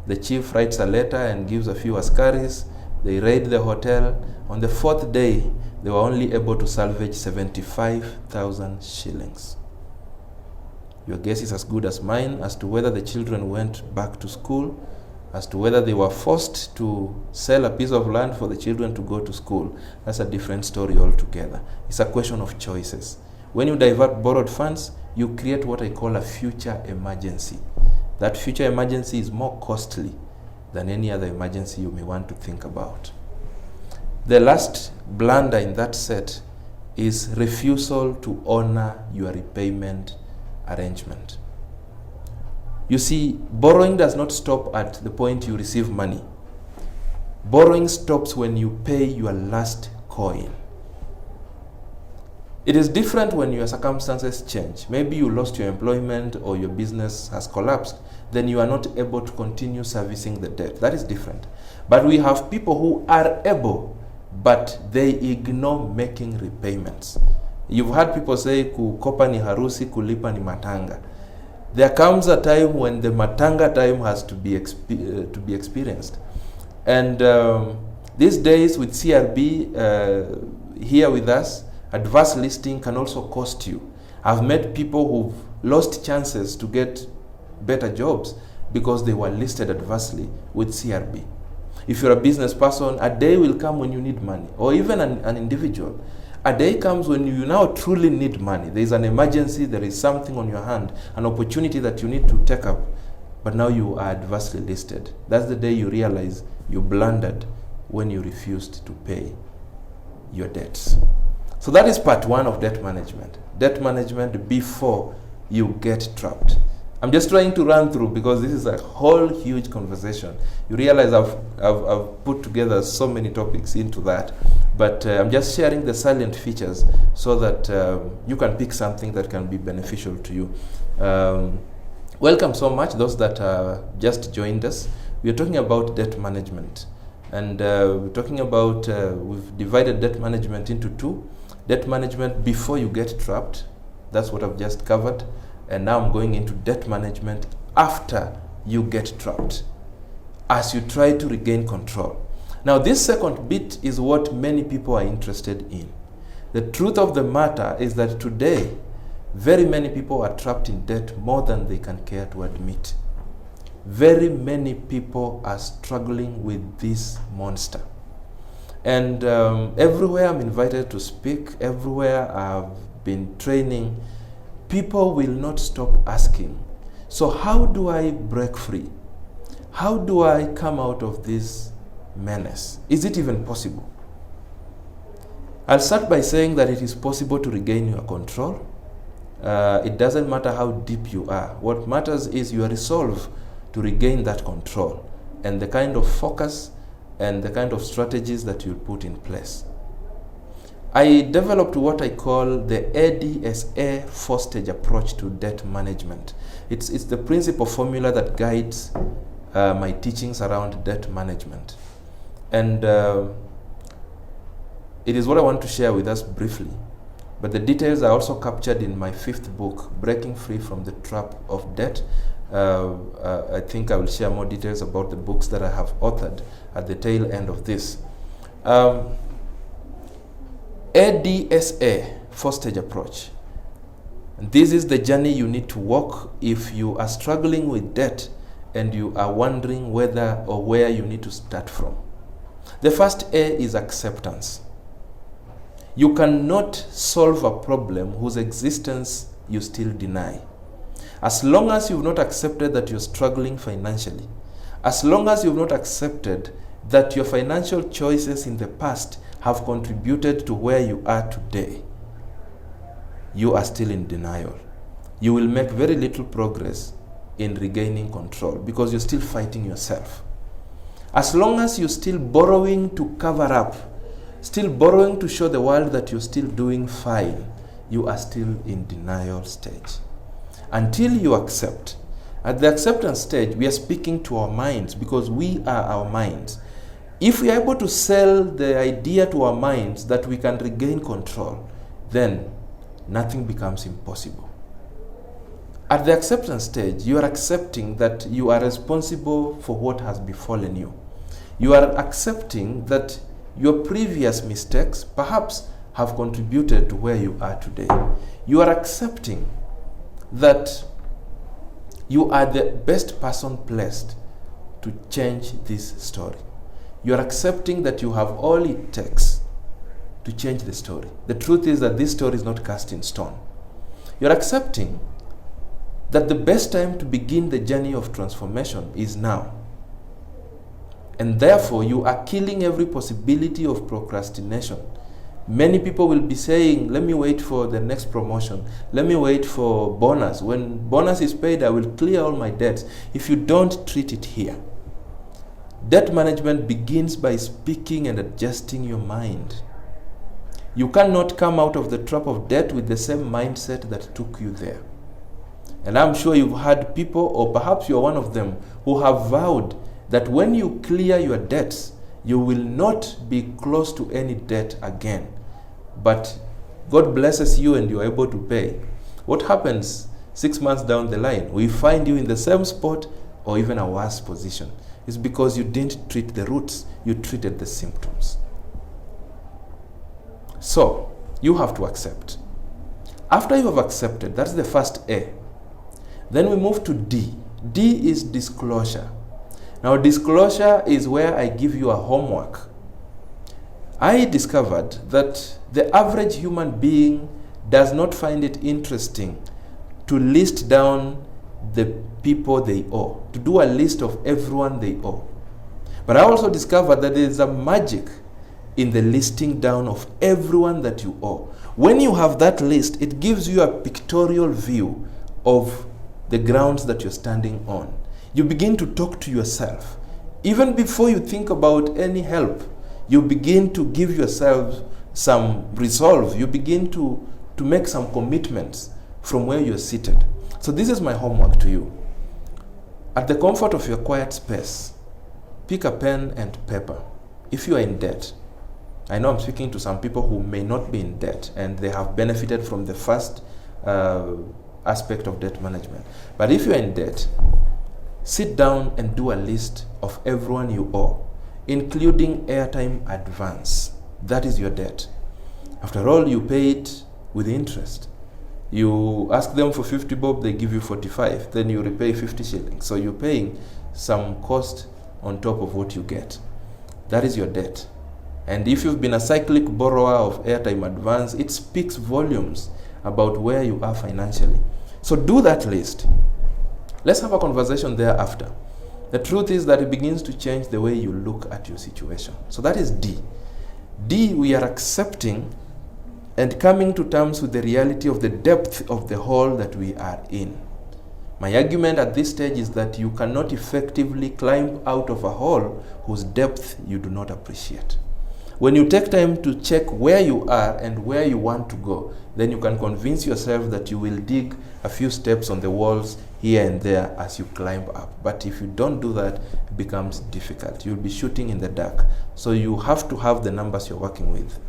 The chief writes a letter and gives a few askaris. They raid the hotel. On the 4th day, they were only able to salvage 75,000 shillings. Your guess is as good as mine as to whether the children went back to school, as to whether they were forced to sell a piece of land for the children to go to school. That's a different story altogether. It's a question of choices. When you divert borrowed funds, you create what I call a future emergency. That future emergency is more costly than any other emergency you may want to think about. The last blunder in that set is refusal to honor your repayment arrangement. You see, borrowing does not stop at the point you receive money. Borrowing stops when you pay your last coin. It is different when your circumstances change. Maybe you lost your employment or your business has collapsed. Then you are not able to continue servicing the debt. That is different. But we have people who are able, but they ignore making repayments. You've heard people say, kukopa ni harusi, kulipa ni matanga. There comes a time when the matanga time has to be experienced. And these days with CRB here with us, adverse listing can also cost you. I've met people who've lost chances to get better jobs because they were listed adversely with CRB. If you're a business person, a day will come when you need money, or even an individual. A day comes when you now truly need money. There is an emergency, there is something on your hand, an opportunity that you need to take up, but now you are adversely listed. That's the day you realize you blundered when you refused to pay your debts. So that is part 1 of debt management. Debt management before you get trapped. I'm just trying to run through because this is a whole huge conversation. You realize I've put together so many topics into that, but I'm just sharing the salient features so that you can pick something that can be beneficial to you. Welcome so much, those that just joined us. We are talking about debt management, and we're talking about, we've divided debt management into 2. Debt management before you get trapped, that's what I've just covered. And now I'm going into debt management after you get trapped, as you try to regain control. Now this second bit is what many people are interested in. The truth of the matter is that today, very many people are trapped in debt more than they can care to admit. Very many people are struggling with this monster. And everywhere I'm invited to speak, everywhere I've been training, people will not stop asking, so how do I break free? How do I come out of this menace? Is it even possible? I'll start by saying that it is possible to regain your control. It doesn't matter how deep you are. What matters is your resolve to regain that control and the kind of focus and the kind of strategies that you'll put in place. I developed what I call the ADSA 4-stage approach to debt management. It's the principal formula that guides my teachings around debt management. And It is what I want to share with us briefly. But the details are also captured in my 5th book, Breaking Free from the Trap of Debt. I think I will share more details about the books that I have authored at the tail end of this. ADSA, 4-stage approach. And this is the journey you need to walk if you are struggling with debt and you are wondering whether or where you need to start from. The first A is acceptance. You cannot solve a problem whose existence you still deny. As long as you've not accepted that you're struggling financially, as long as you've not accepted that your financial choices in the past have contributed to where you are today, you are still in denial. You will make very little progress in regaining control because you're still fighting yourself. As long as you're still borrowing to cover up, still borrowing to show the world that you're still doing fine, you are still in denial stage. Until you accept. At the acceptance stage, we are speaking to our minds because we are our minds. If we are able to sell the idea to our minds that we can regain control, then nothing becomes impossible. At the acceptance stage, you are accepting that you are responsible for what has befallen you. You are accepting that your previous mistakes perhaps have contributed to where you are today. You are accepting that you are the best person placed to change this story. You are accepting that you have all it takes to change the story. The truth is that this story is not cast in stone. You are accepting that the best time to begin the journey of transformation is now. And therefore, you are killing every possibility of procrastination. Many people will be saying, let me wait for the next promotion. Let me wait for bonus. When bonus is paid, I will clear all my debts. If you don't treat it here. Debt management begins by speaking and adjusting your mind. You cannot come out of the trap of debt with the same mindset that took you there. And I'm sure you've had people, or perhaps you're one of them, who have vowed that when you clear your debts, you will not be close to any debt again. But God blesses you and you're able to pay. What happens 6 months down the line? We find you in the same spot or even a worse position. It's because you didn't treat the roots, you treated the symptoms. So, you have to accept. After you have accepted, that's the first A. Then we move to D. D is disclosure. Now, disclosure is where I give you a homework. I discovered that the average human being does not find it interesting to list down the people they owe, to do a list of everyone they owe. But I also discovered that there is a magic in the listing down of everyone that you owe. When you have that list, it gives you a pictorial view of the grounds that you're standing on. You begin to talk to yourself. Even before you think about any help, you begin to give yourself some resolve. You begin to make some commitments from where you're seated. So this is my homework to you. At the comfort of your quiet space, pick a pen and paper. If you are in debt, I know I'm speaking to some people who may not be in debt and they have benefited from the first aspect of debt management. But if you're in debt, sit down and do a list of everyone you owe, including airtime advance. That is your debt. After all, you pay it with interest. You ask them for 50 bob, they give you 45. Then you repay 50 shillings. So you're paying some cost on top of what you get. That is your debt. And if you've been a cyclic borrower of airtime advance, it speaks volumes about where you are financially. So do that list. Let's have a conversation thereafter. The truth is that it begins to change the way you look at your situation. So that is D. D, we are accepting and coming to terms with the reality of the depth of the hole that we are in. My argument at this stage is that you cannot effectively climb out of a hole whose depth you do not appreciate. When you take time to check where you are and where you want to go, then you can convince yourself that you will dig a few steps on the walls here and there as you climb up. But if you don't do that, it becomes difficult. You'll be shooting in the dark. So you have to have the numbers you're working with.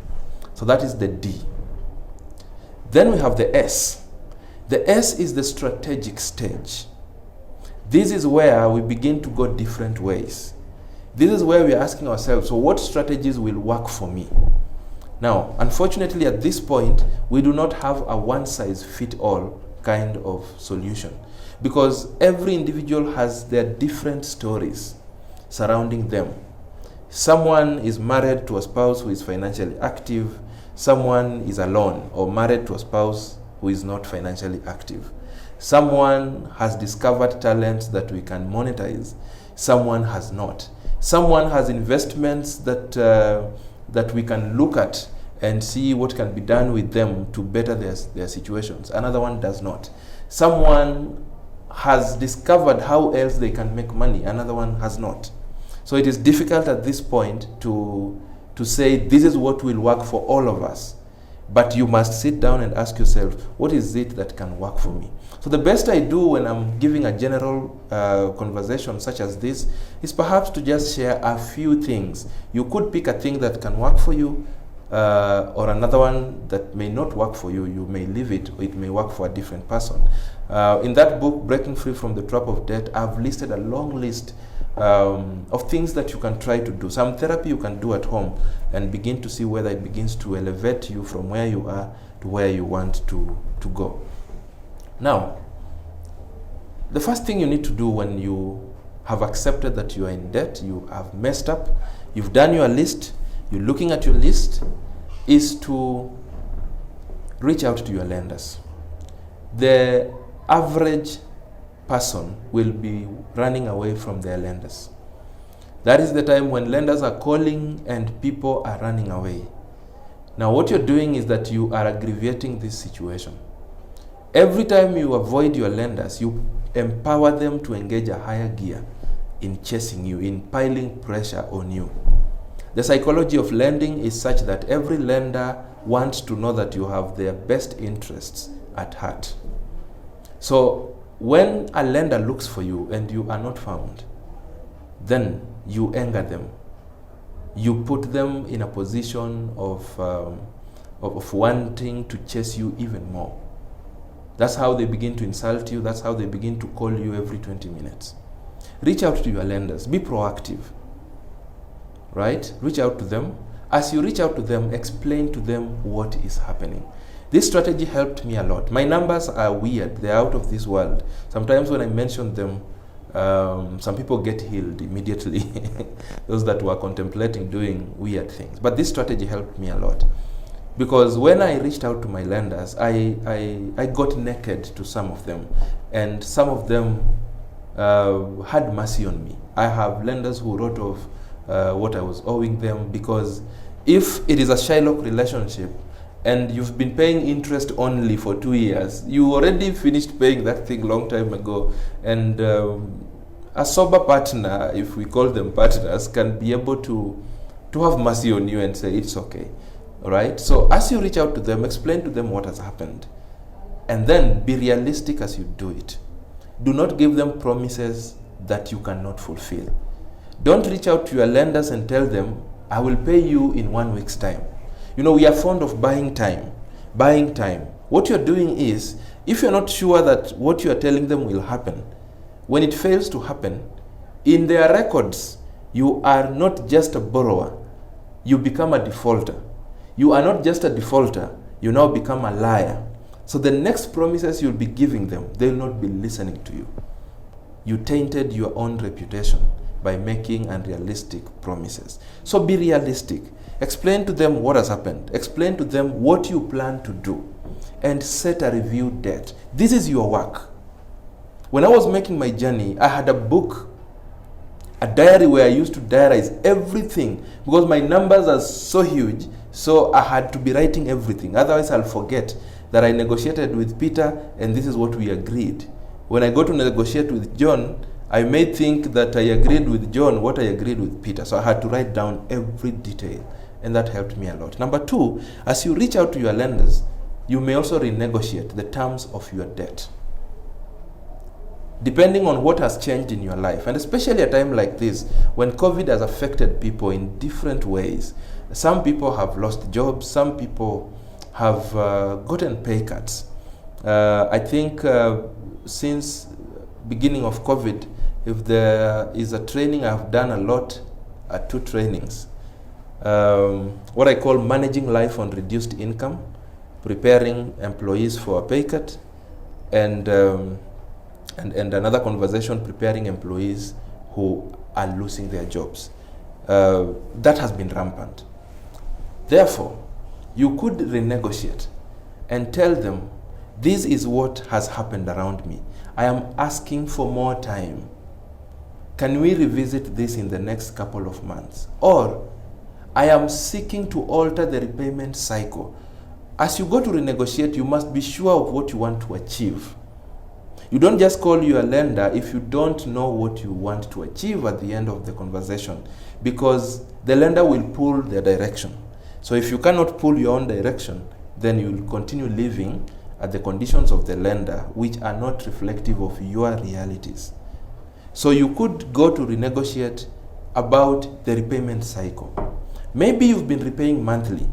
So that is the D. Then we have the S. The S is the strategic stage. This is where we begin to go different ways. This is where we are asking ourselves, so what strategies will work for me? Now, unfortunately, at this point, we do not have a one-size-fits-all kind of solution, because every individual has their different stories surrounding them. Someone is married to a spouse who is financially active. Someone is alone or married to a spouse who is not financially active. Someone has discovered talents that we can monetize. Someone has not. Someone has investments that we can look at and see what can be done with them to better their situations. Another one does not. Someone has discovered how else they can make money. Another one has not. So it is difficult at this point to say this is what will work for all of us. But you must sit down and ask yourself, what is it that can work for me? So the best I do when I'm giving a general conversation such as this is perhaps to just share a few things. You could pick a thing that can work for you, or another one that may not work for you. You may leave it, or it may work for a different person. In that book, Breaking Free from the Trap of Debt, I've listed a long list of things that you can try to do. Some therapy you can do at home and begin to see whether it begins to elevate you from where you are to where you want to go. Now, the first thing you need to do when you have accepted that you are in debt, you have messed up, you've done your list, you're looking at your list, is to reach out to your lenders. The average person will be running away from their lenders. That is the time when lenders are calling and people are running away. Now what you're doing is that you are aggravating this situation. Every time you avoid your lenders, you empower them to engage a higher gear in chasing you, in piling pressure on you. The psychology of lending is such that every lender wants to know that you have their best interests at heart. So when a lender looks for you and you are not found, then you anger them. You put them in a position of wanting to chase you even more. That's how they begin to insult you. That's how they begin to call you every 20 minutes. Reach out to your lenders. Be proactive. Right? Reach out to them. As you reach out to them, explain to them what is happening. This strategy helped me a lot. My numbers are weird. They're out of this world. Sometimes when I mention them, some people get healed immediately. Those that were contemplating doing weird things. But this strategy helped me a lot. Because when I reached out to my lenders, I got naked to some of them. And some of them had mercy on me. I have lenders who wrote off what I was owing them, because if it is a Shylock relationship and you've been paying interest only for 2 years, you already finished paying that thing long time ago. And a sober partner, if we call them partners, can be able to have mercy on you and say, it's okay. All right? So as you reach out to them, explain to them what has happened. And then be realistic as you do it. Do not give them promises that you cannot fulfill. Don't reach out to your lenders and tell them, I will pay you in 1 week's time. You know, we are fond of buying time. Buying time. What you're doing is, if you're not sure that what you are telling them will happen, when it fails to happen, in their records, you are not just a borrower. You become a defaulter. You are not just a defaulter. You now become a liar. So the next promises you'll be giving them, they will not be listening to you. You tainted your own reputation by making unrealistic promises. So be realistic. Explain to them what has happened. Explain to them what you plan to do. And set a review date. This is your work. When I was making my journey, I had a book, a diary where I used to diarize everything, because my numbers are so huge, so I had to be writing everything. Otherwise, I'll forget that I negotiated with Peter and this is what we agreed. When I go to negotiate with John, I may think that I agreed with John what I agreed with Peter. So I had to write down every detail, and that helped me a lot. Number 2, as you reach out to your lenders, you may also renegotiate the terms of your debt. depending on what has changed in your life. And especially a time like this, when COVID has affected people in different ways. Some people have lost jobs, some people have gotten pay cuts. I think since beginning of COVID, if there is a training, I've done a lot, 2 trainings. What I call managing life on reduced income, preparing employees for a pay cut, and another conversation, preparing employees who are losing their jobs. That has been rampant. Therefore, you could renegotiate and tell them, this is what has happened around me. I am asking for more time. Can we revisit this in the next couple of months? Or, I am seeking to alter the repayment cycle. As you go to renegotiate, you must be sure of what you want to achieve. You don't just call your lender if you don't know what you want to achieve at the end of the conversation, because the lender will pull their direction. So if you cannot pull your own direction, then you will continue living at the conditions of the lender, which are not reflective of your realities. So you could go to renegotiate about the repayment cycle. Maybe you've been repaying monthly.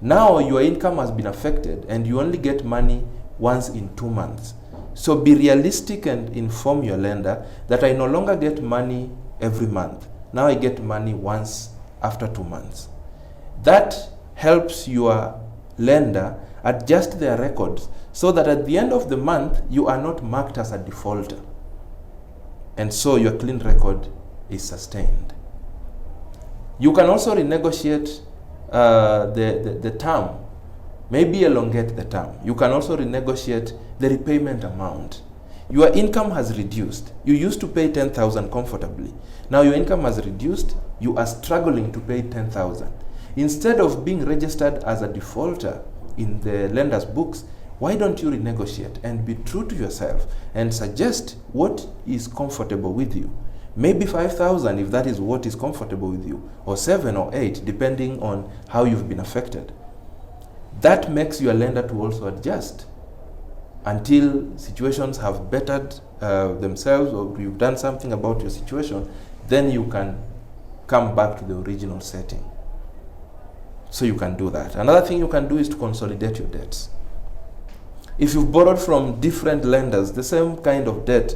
Now your income has been affected and you only get money once in 2 months. So be realistic and inform your lender that I no longer get money every month. Now I get money once after 2 months. That helps your lender adjust their records so that at the end of the month, you are not marked as a defaulter. And so your clean record is sustained. You can also renegotiate the term, maybe elongate the term. You can also renegotiate the repayment amount. Your income has reduced. You used to pay 10,000 comfortably. Now your income has reduced. You are struggling to pay 10,000. Instead of being registered as a defaulter in the lender's books, why don't you renegotiate and be true to yourself and suggest what is comfortable with you? Maybe 5,000 if that is what is comfortable with you, or 7 or 8 depending on how you've been affected. That makes your lender to also adjust until situations have bettered themselves, or you've done something about your situation. Then you can come back to the original setting. So you can do that. Another thing you can do is to consolidate your debts. If you've borrowed from different lenders the same kind of debt,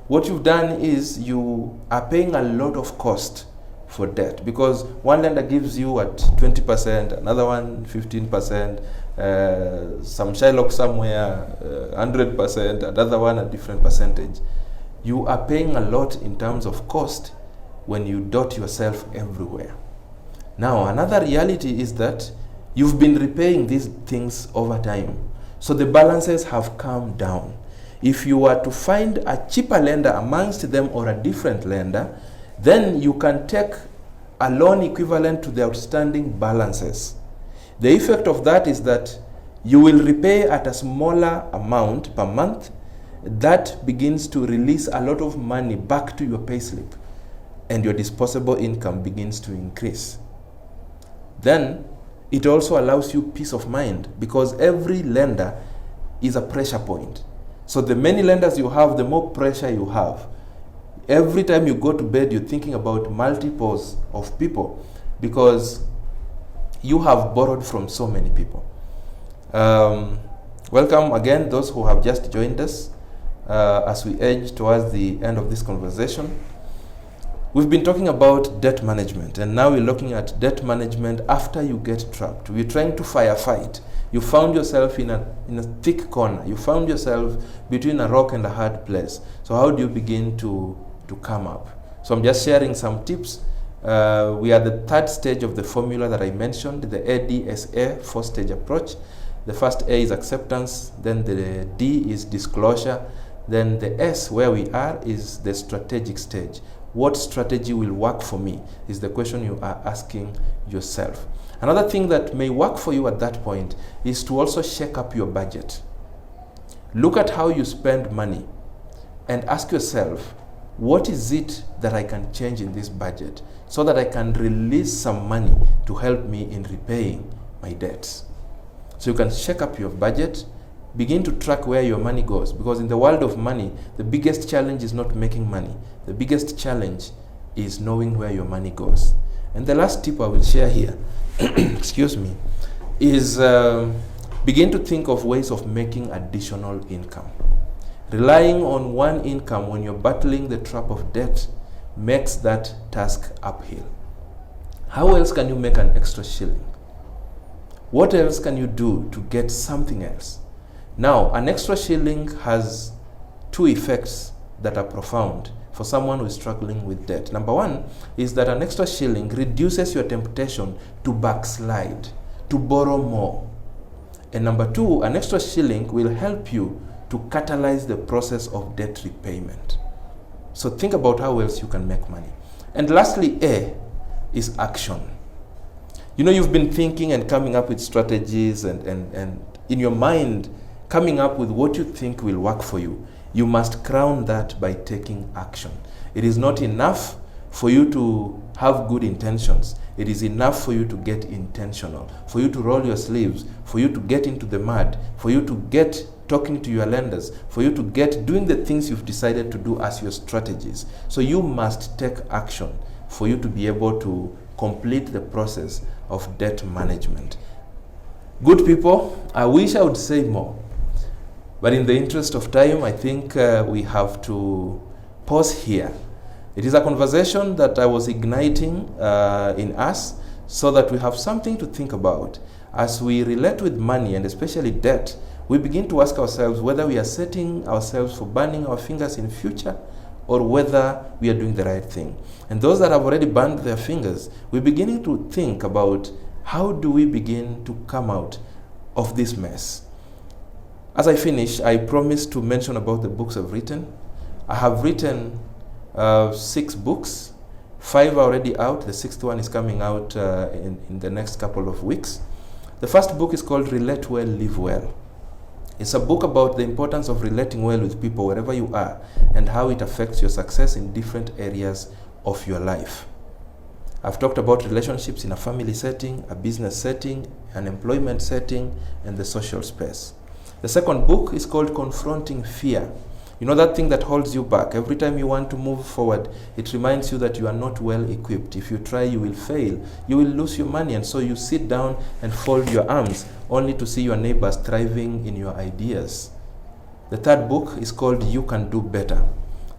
what you've done is you are paying a lot of cost for debt, because one lender gives you at 20%, another one 15%, some Shylock somewhere 100%, another one a different percentage. You are paying a lot in terms of cost when you dot yourself everywhere. Now, another reality is that you've been repaying these things over time. So the balances have come down. If you were to find a cheaper lender amongst them or a different lender, then you can take a loan equivalent to the outstanding balances. The effect of that is that you will repay at a smaller amount per month. That begins to release a lot of money back to your payslip, and your disposable income begins to increase. Then it also allows you peace of mind, because every lender is a pressure point. So the many lenders you have, the more pressure you have. Every time you go to bed, you're thinking about multiples of people, because you have borrowed from so many people. Welcome again, those who have just joined us as we edge towards the end of this conversation. We've been talking about debt management, and now we're looking at debt management after you get trapped. We're trying to firefight. You found yourself in a thick corner. You found yourself between a rock and a hard place. So how do you begin to come up? So I'm just sharing some tips. We are the third stage of the formula that I mentioned, the ADSA, 4-stage approach. The first A is acceptance, then the D is disclosure, then the S, where we are, is the strategic stage. What strategy will work for me is the question you are asking yourself. Another thing that may work for you at that point is to also shake up your budget. Look at how you spend money and ask yourself, what is it that I can change in this budget so that I can release some money to help me in repaying my debts? So you can shake up your budget, begin to track where your money goes, because in the world of money, the biggest challenge is not making money. The biggest challenge is knowing where your money goes. And the last tip I will share here, excuse me, is begin to think of ways of making additional income. Relying on one income when you're battling the trap of debt makes that task uphill. How else can you make an extra shilling? What else can you do to get something else? Now, an extra shilling has two effects that are profound for someone who is struggling with debt. Number one is that an extra shilling reduces your temptation to backslide, to borrow more. And number two, an extra shilling will help you to catalyze the process of debt repayment. So think about how else you can make money. And lastly, A is action. You know, you've been thinking and coming up with strategies and in your mind, coming up with what you think will work for you. You must crown that by taking action. It is not enough for you to have good intentions. It is enough for you to get intentional, for you to roll your sleeves, for you to get into the mud, for you to get talking to your lenders, for you to get doing the things you've decided to do as your strategies. So you must take action for you to be able to complete the process of debt management. Good people, I wish I would say more, but in the interest of time, I think we have to pause here. It is a conversation that I was igniting in us so that we have something to think about. As we relate with money and especially debt, we begin to ask ourselves whether we are setting ourselves for burning our fingers in future or whether we are doing the right thing. And those that have already burned their fingers, we're beginning to think about how do we begin to come out of this mess. As I finish, I promise to mention about the books I've written. I have written 6 books. 5 are already out. The 6th one is coming out in the next couple of weeks. The first book is called Relate Well, Live Well. It's a book about the importance of relating well with people wherever you are and how it affects your success in different areas of your life. I've talked about relationships in a family setting, a business setting, an employment setting, and the social space. The second book is called Confronting Fear. You know that thing that holds you back. Every time you want to move forward, it reminds you that you are not well equipped. If you try, you will fail. You will lose your money, and so you sit down and fold your arms only to see your neighbors thriving in your ideas. The third book is called You Can Do Better.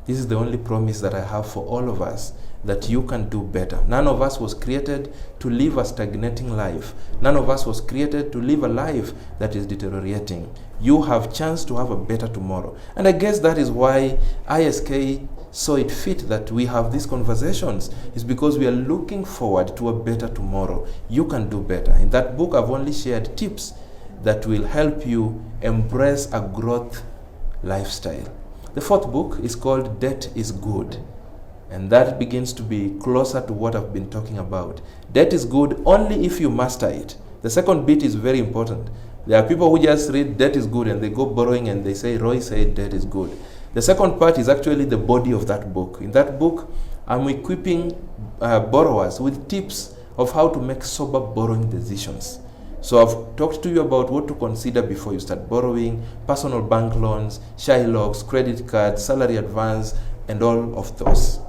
This is the only promise that I have for all of us, that you can do better. None of us was created to live a stagnating life. None of us was created to live a life that is deteriorating. You have chance to have a better tomorrow. And I guess that is why ISK saw it fit that we have these conversations, is because we are looking forward to a better tomorrow. You can do better. In that book, I've only shared tips that will help you embrace a growth lifestyle. The fourth book is called Debt is Good. And that begins to be closer to what I've been talking about. Debt is good only if you master it. The second bit is very important. There are people who just read debt is good and they go borrowing and they say, Roy said debt is good. The second part is actually the body of that book. In that book, I'm equipping borrowers with tips of how to make sober borrowing decisions. So I've talked to you about what to consider before you start borrowing, personal bank loans, Shylocks, credit cards, salary advance, and all of those.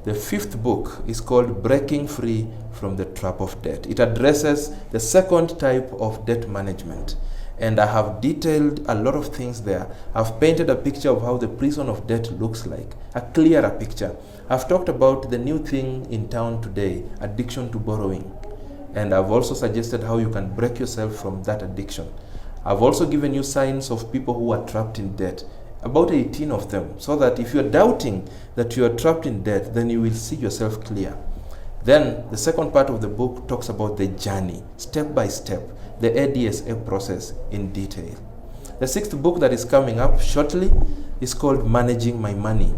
The fifth book is called Breaking Free from the Trap of Debt. It addresses the second type of debt management. And I have detailed a lot of things there. I've painted a picture of how the prison of debt looks like, a clearer picture. I've talked about the new thing in town today, addiction to borrowing. And I've also suggested how you can break yourself from that addiction. I've also given you signs of people who are trapped in debt, about 18 of them, so that if you're doubting that you are trapped in debt, then you will see yourself clear. Then the second part of the book talks about the journey, step by step, the ADSA process in detail. The sixth book that is coming up shortly is called Managing My Money.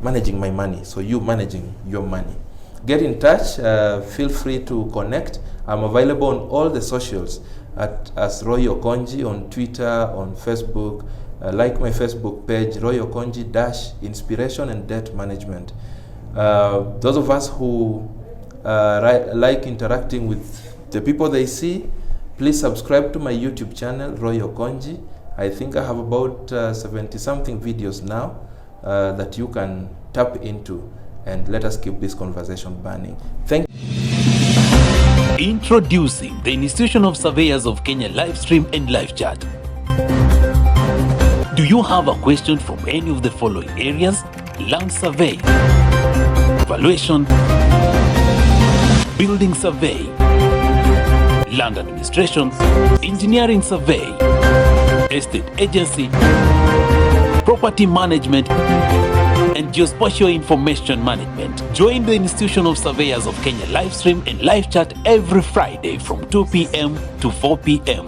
Managing My Money, so you managing your money. Get in touch, feel free to connect. I'm available on all the socials as Roy Okonji on Twitter, on Facebook. Like my Facebook page, Roy Okonji Inspiration and Debt Management. Those of us who like interacting with the people they see, please subscribe to my YouTube channel, Roy Okonji. I think I have about 70 something videos now that you can tap into, and let us keep this conversation burning. Thank you. Introducing the Institution of Surveyors of Kenya live stream and live chat. Do you have a question from any of the following areas? Land survey, valuation, building survey, land administration, engineering survey, estate agency, property management, and geospatial information management. Join the Institution of Surveyors of Kenya live stream and live chat every Friday from 2 p.m. to 4 p.m.